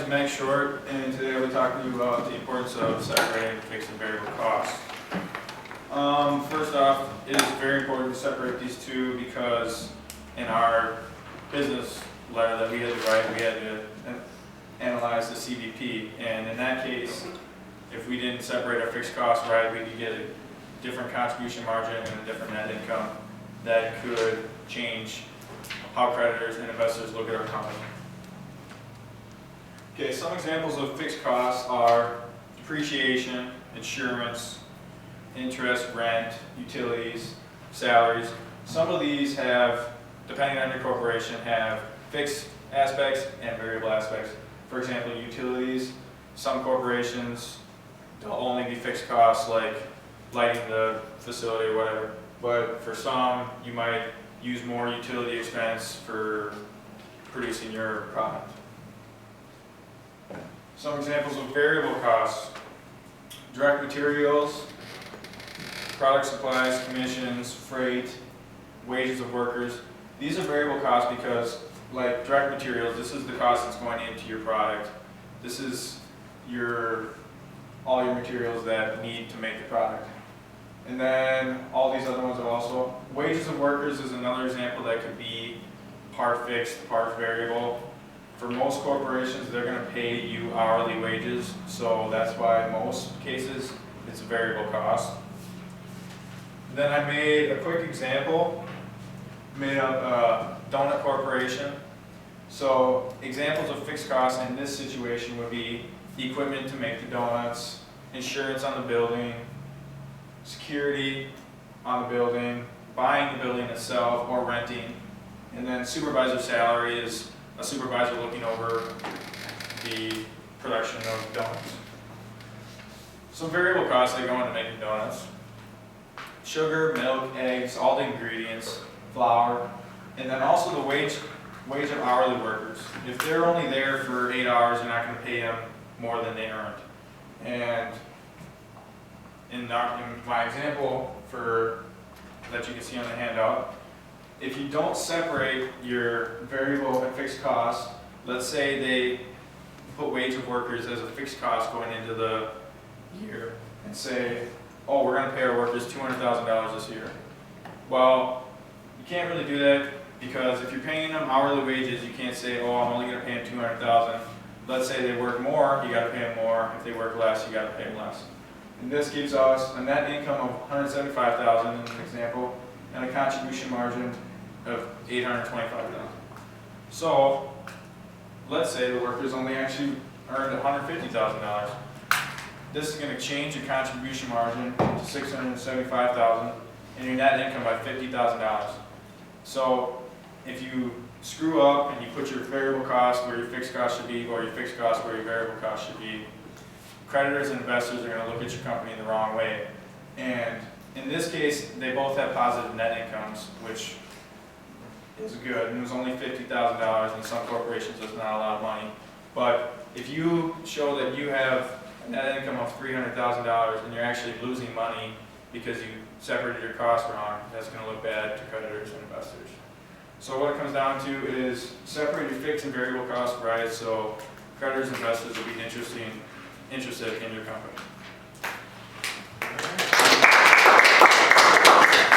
is Mack Short, and today we're talking to you about the importance of separating fixed and variable costs. First off, it is very important to separate these two because in our business letter that we had to write, we had to analyze the CVP, and in that case, if we didn't separate our fixed costs right, we could get a different contribution margin and a different net income that could change how creditors and investors look at our company. Okay, some examples of fixed costs are depreciation, insurance, interest, rent, utilities, salaries. Some of these have, depending on your corporation, have fixed aspects and variable aspects. For example, utilities, some corporations, they'll only be fixed costs like lighting the facility or whatever. But for some, you might use more utility expense for producing your product. Some examples of variable costs: direct materials, product supplies, commissions, freight, wages of workers. These are variable costs because, like direct materials, this is the cost that's going into your product. This is all your materials that need to make the product. And then all these other ones are also. Wages of workers is another example that could be part fixed, part variable. For most corporations, they're going to pay you hourly wages, so that's why in most cases it's a variable cost. Then I made a quick example, made up a donut corporation. So examples of fixed costs in this situation would be equipment to make the donuts, insurance on the building, security on the building, buying the building itself or renting, and then supervisor salary is a supervisor looking over the production of donuts. Some variable costs that go into making donuts: sugar, milk, eggs, all the ingredients, flour, and then also the wage of hourly workers. If they're only there for 8 hours, you're not going to pay them more than they earned. And in my example that you can see on the handout, if you don't separate your variable and fixed costs, let's say they put wage of workers as a fixed cost going into the year and say, oh, we're going to pay our workers $200,000 this year. Well, you can't really do that because if you're paying them hourly wages, you can't say, oh, I'm only going to pay them $200,000. Let's say they work more, you got to pay them more. If they work less, you got to pay them less. And this gives us a net income of $175,000 in an example, and a contribution margin of $825,000. So let's say the workers only actually earned $150,000. This is going to change your contribution margin to $675,000 and your net income by $50,000. So if you screw up and you put your variable cost where your fixed cost should be, or your fixed cost where your variable cost should be, creditors and investors are going to look at your company the wrong way. And in this case, they both have positive net incomes, which is good, and it was only $50,000. In some corporations, that's not a lot of money. But if you show that you have a net income of $300,000 and you're actually losing money because you separated your costs wrong, that's going to look bad to creditors and investors. So what it comes down to is separate your fixed and variable costs right, so creditors and investors will be interested in your company.